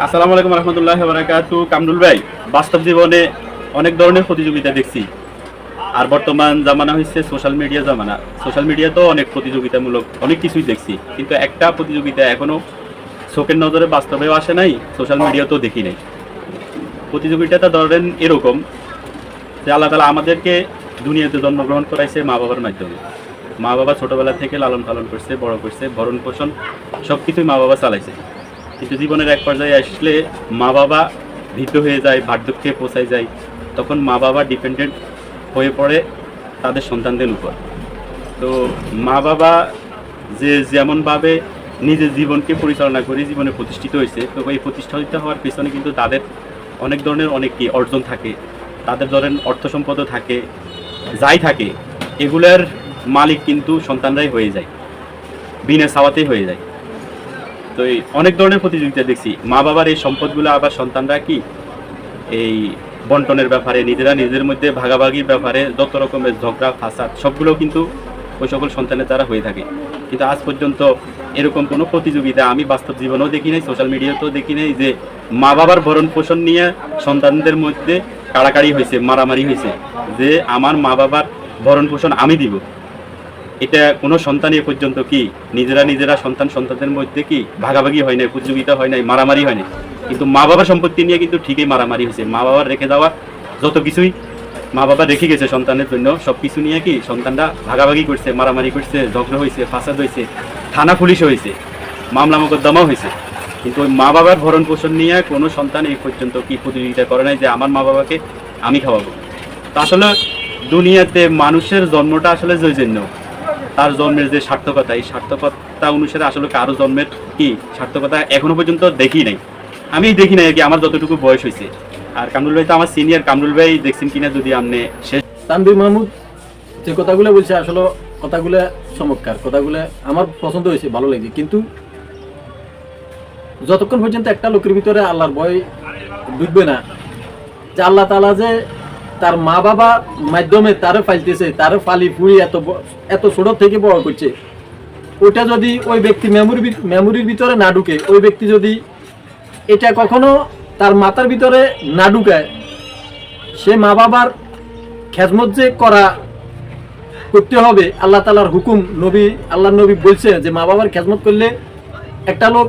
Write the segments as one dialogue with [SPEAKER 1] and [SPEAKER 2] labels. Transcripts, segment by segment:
[SPEAKER 1] আসসালামু আলাইকুম রহমতুল্লাহ বারাকাতু। কামরুল ভাই, বাস্তব জীবনে অনেক ধরনের প্রতিযোগিতা দেখছি। আর বর্তমান জামানা হচ্ছে সোশ্যাল মিডিয়া জামানা। সোশ্যাল মিডিয়াতেও অনেক প্রতিযোগিতামূলক অনেক কিছুই দেখছি, কিন্তু একটা প্রতিযোগিতা এখনো চোখের নজরে বাস্তবেও আসে নাই, সোশ্যাল মিডিয়াতেও দেখি নাই। প্রতিযোগিতাটা ধরেন এরকম যে আল্লাহ তাআলা আমাদেরকে দুনিয়াতে জন্মগ্রহণ করাইছে মা বাবার মাধ্যমে। মা বাবা ছোটোবেলা থেকে লালন পালন করছে, বড় করছে, ভরণ পোষণ সব কিছুই মা বাবা চালাইছে। কিন্তু জীবনের এক পর্যায়ে আসলে মা বাবা বৃদ্ধ হয়ে যায়, বার্ধক্যে পৌঁছায় যায়, তখন মা বাবা ডিপেন্ডেন্ট হয়ে পড়ে তাদের সন্তানদের উপর। তো মা বাবা যে যেমনভাবে নিজের জীবনকে পরিচালনা করে জীবনে প্রতিষ্ঠিত হয়েছে, তো এই প্রতিষ্ঠিত হওয়ার পেছনে কিন্তু তাদের অনেক ধরনের অনেক কি অর্জন থাকে, তাদের ধরেন অর্থ সম্পদও থাকে, যাই থাকে এগুলার মালিক কিন্তু সন্তানরাই হয়ে যায়, বিনা চাওয়াতেই হয়ে যায়। তো এই অনেক ধরনের প্রতিযোগিতা দেখছি। মা বাবার এই সম্পদগুলো আবার সন্তানরা কি এই বন্টনের ব্যাপারে, নিজেরা নিজের মধ্যে ভাগাভাগির ব্যাপারে যত রকমের ঝগড়া ফাসাদ সবগুলো কিন্তু ওই সকল সন্তানের দ্বারা হয়ে থাকে। কিন্তু আজ পর্যন্ত এরকম কোনো প্রতিযোগিতা আমি বাস্তব জীবনেও দেখি নাই, সোশ্যাল মিডিয়াতেও দেখি নাই যে মা বাবার ভরণ পোষণ নিয়ে সন্তানদের মধ্যে কাড়াকাড়ি হয়েছে, মারামারি হয়েছে যে আমার মা বাবার ভরণ পোষণ আমি দিব। এটা কোনো সন্তান এ পর্যন্ত কি নিজেরা সন্তানদের মধ্যে কি ভাগাভাগি হয় নাই, প্রতিযোগিতা হয় নাই, মারামারি হয় নাই। কিন্তু মা বাবার সম্পত্তি নিয়ে কিন্তু ঠিকই মারামারি হয়েছে। মা বাবার রেখে দেওয়া যত কিছুই মা বাবা রেখে গেছে সন্তানের জন্য, সব কিছু নিয়ে কি সন্তানরা ভাগাভাগি করছে, মারামারি করছে, ঝগড়া হয়েছে, ফাসাদ হয়েছে, থানা পুলিশ হয়েছে, মামলা মোকদ্দমাও হয়েছে। কিন্তু ওই মা বাবার ভরণ পোষণ নিয়ে কোনো সন্তান এই পর্যন্ত কি প্রতিযোগিতা করে নাই যে আমার মা বাবাকে আমি খাওয়াবো। তো আসলে দুনিয়াতে মানুষের জন্মটা আসলে জন্য তার জন্মের যে সার্থকতা, এই সার্থকতা অনুসারে আসলে কারো জন্মের কি সার্থকতা এখনো পর্যন্ত দেখি নাই, আমি দেখি নাই আর কি, আমার যতটুকু বয়স হয়েছে। আর কামরুল ভাই তো আমার সিনিয়র, কামরুল ভাই দেখছেন কিনা যদি আপনি শেষ।
[SPEAKER 2] তানভীর মাহমুদ যে কথাগুলো বলছে আসলে কথাগুলো চমৎকার, কথাগুলো আমার পছন্দ হয়েছে, ভালো লেগেছে। কিন্তু যতক্ষণ পর্যন্ত একটা লোকের ভিতরে আল্লাহর ভয় ঢুকবে না, যে আল্লাহ তাআলা যে তার মা বাবা মাধ্যমে তারে ফাইলতেছে, তারে ফালি ফুড়ি এত ছোট থেকে বড় করছে, ওটা যদি ওই ব্যক্তি মেমোরির ভিতরে না ঢুকে, ওই ব্যক্তি যদি এটা কখনো তার মাথার ভিতরে না ঢুকায়, সে মা বাবার খেদমত যে করতে হবে, আল্লাহ তাআলার হুকুম, আল্লাহ নবী বলছে যে মা বাবার খেদমত করলে একটা লোক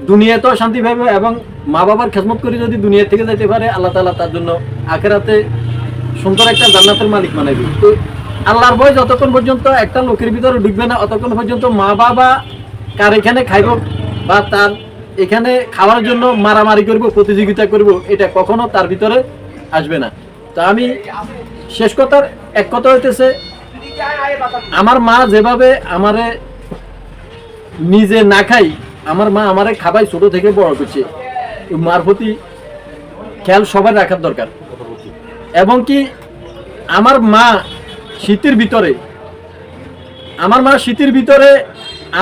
[SPEAKER 2] দুনিয়াতেও শান্তি পাবে, এবং মা বাবার খেদমত করে যদি দুনিয়া থেকে যেতে পারে, আল্লাহ তাআলা তার জন্য আখিরাতে সুন্দর একটা জান্নাতের মালিক বানাবে। তো আল্লাহর ভয় যতক্ষণ পর্যন্ত একটা লোকের ভিতরে ঢুকবে না, অতক্ষণ পর্যন্ত মা বাবা কার এখানে খাইব বা তার এখানে খাওয়ার জন্য মারামারি করব, প্রতিযোগিতা করব, এটা কখনো তার ভিতরে আসবে না। তা আমি শেষ কথার এক কথা হইতেছে, আমার মা যেভাবে আমারে নিজে না খাই, আমার মা আমারে খাবাই ছোট থেকে বড় করছে, মার প্রতি খেয়াল সবার রাখার দরকার। এবং কি আমার মা শীতের ভিতরে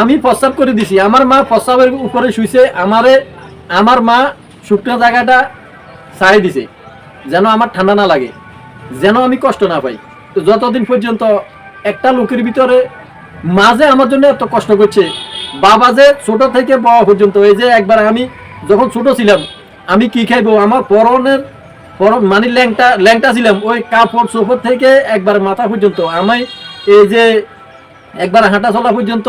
[SPEAKER 2] আমি প্রস্রাব করে দিছি, আমার মা প্রস্রাবের উপরে শুইছে, আমার মা শুকনো জায়গাটা ছাই দিছে যেন আমার ঠান্ডা না লাগে, যেন আমি কষ্ট না পাই। তো যতদিন পর্যন্ত একটা লোকের ভিতরে মা যে আমার জন্য এত কষ্ট করছে, বাবা যে ছোট থেকে বড় পর্যন্ত, এই যে একবার আমি যখন ছোট ছিলাম, আমি কি খাইবো, আমার মানে ল্যাংটা ছিলাম, ওই কাপড় চোপড় থেকে একবার মাথা পর্যন্ত, আমি এই যে একবার হাঁটা চলা পর্যন্ত,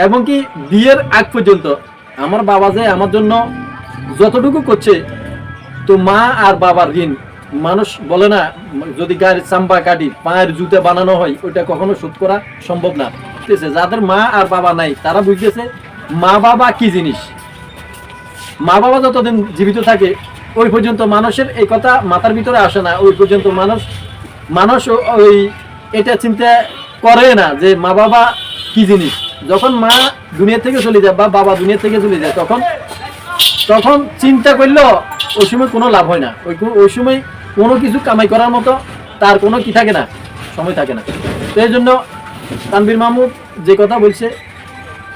[SPEAKER 2] এবং কি বিয়ের আগ পর্যন্ত আমার বাবা যে আমার জন্য যতটুকু করছে, তো মা আর বাবার ঋণ মানুষ বলে না, যদি গায়ের চাম্বা কাটি পায়ের জুতা বানানো হয়, ওইটা কখনো শোধ করা সম্ভব না। ঠিক আছে, যাদের মা আর বাবা নাই তারা বুঝতেছে মা বাবা কি জিনিস। মা বাবা যতদিন জীবিত থাকে ওই পর্যন্ত মানুষের এই কথা মাথার ভিতরে আসে না, ওই পর্যন্ত মানুষ ওই এটা চিন্তা করে না যে মা বাবা কি জিনিস। যখন মা দুনিয়া থেকে চলে যায় বা বাবা দুনিয়া থেকে চলে যায়, তখন চিন্তা করলেও ওই সময় কোনো লাভ হয় না, ওই সময় কোনো কিছু কামাই করার মতো তার কোনো কি থাকে না, সময় থাকে না। তো এই জন্য তানভীর মাহমুদ যে কথা বলছে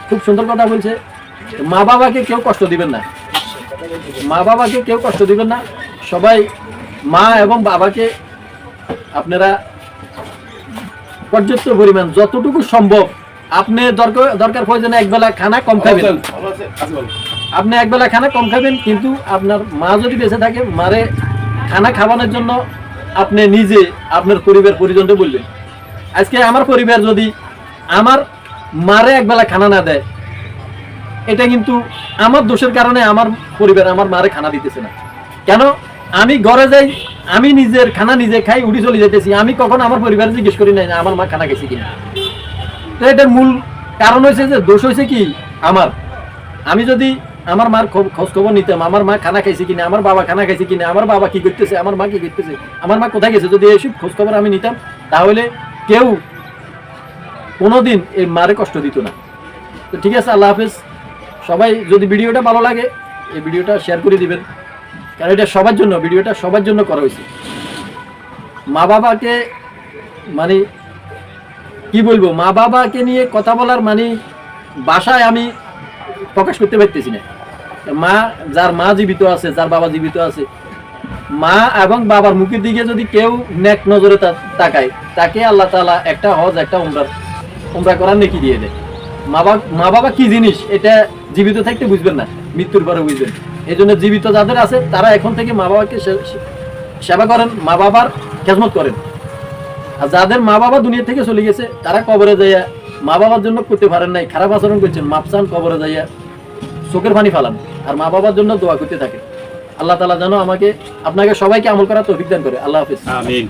[SPEAKER 2] খুব সুন্দর কথা বলছে, মা বাবাকে কেউ কষ্ট দিবেন না, সবাই মা এবং বাবাকে আপনারা পর্যাপ্ত পরিমাণ যতটুকু সম্ভব, আপনি দরকার প্রয়োজনে একবেলা খানা কম খাবেন। আপনি একবেলা খানা কম খাবেন, কিন্তু আপনার মা যদি বেঁচে থাকে মারে খানা খাওয়ানোর জন্য আপনি নিজে আপনার পরিবার পরিজনকে বলবেন। আজকে আমার পরিবার যদি আমার মারে একবেলা খানা না দেয়, এটা কিন্তু আমার দোষের কারণে আমার পরিবার আমার মারে খানা দিতেছে না। কেন? আমি ঘরে যাই, আমি নিজের খানা নিজে খাই, উঠি চলে যেতেছি, আমি কখন আমার পরিবারে জিজ্ঞেস করি নাই যে আমার মা খানা খাইছে কিনা। তো এটার মূল কারণ হয়েছে যে দোষ হয়েছে কি আমার। আমি যদি আমার মার খোঁজ খবর নিতাম, আমার মা খানা খাইছে কিনা, আমার বাবা খানা খাইছে কিনা, আমার বাবা কি করতেছে, আমার মা কি করতেছে, আমার মা কোথায় গেছে, যদি এইসব খোঁজ খবর আমি নিতাম, তাহলে কেউ কোনোদিন এই মারে কষ্ট দিত না। তো ঠিক আছে, আল্লাহ হাফেজ। সবাই যদি ভিডিওটা ভালো লাগে এই ভিডিওটা শেয়ার করে দিবেন, কারণ এটা সবার জন্য, ভিডিওটা সবার জন্য করা হয়েছে। মা বাবাকে মানে কি বলবো, মা বাবাকে নিয়ে কথা বলার মানে ভাষায় আমি প্রকাশ করতে পারতেছি না। মা, যার মা জীবিত আছে, যার বাবা জীবিত আছে, মা এবং বাবার মুখের দিকে যদি কেউ নেক নজরে তাকায়, তাকে আল্লাহ তাআলা একটা হজ, একটা উমরা করার নেকি দিয়ে দেয়। মা বাবা কি জিনিস এটা জীবিত থাকতে বুঝবেন না, মৃত্যুর পরে বুঝবেন। এই জন্য জীবিত যাদের আছে তারা এখন থেকে মা বাবাকে সেবা করেন, মা বাবার খেদমত করেন। আর যাদের মা বাবা দুনিয়া থেকে চলে গেছে, তারা কবরে যাইয়া মা বাবার জন্য করতে পারেন নাই, খারাপ আচরণ করছেন, মাপসান, কবরে যাইয়া চোখের পানি ফালান, আর মা বাবার জন্য দোয়া করতে থাকেন। আল্লাহ তাআলা যেন আপনাকে সবাইকে আমল করার তৌফিক দান করে। আল্লাহ হাফেজ।
[SPEAKER 1] আমিন।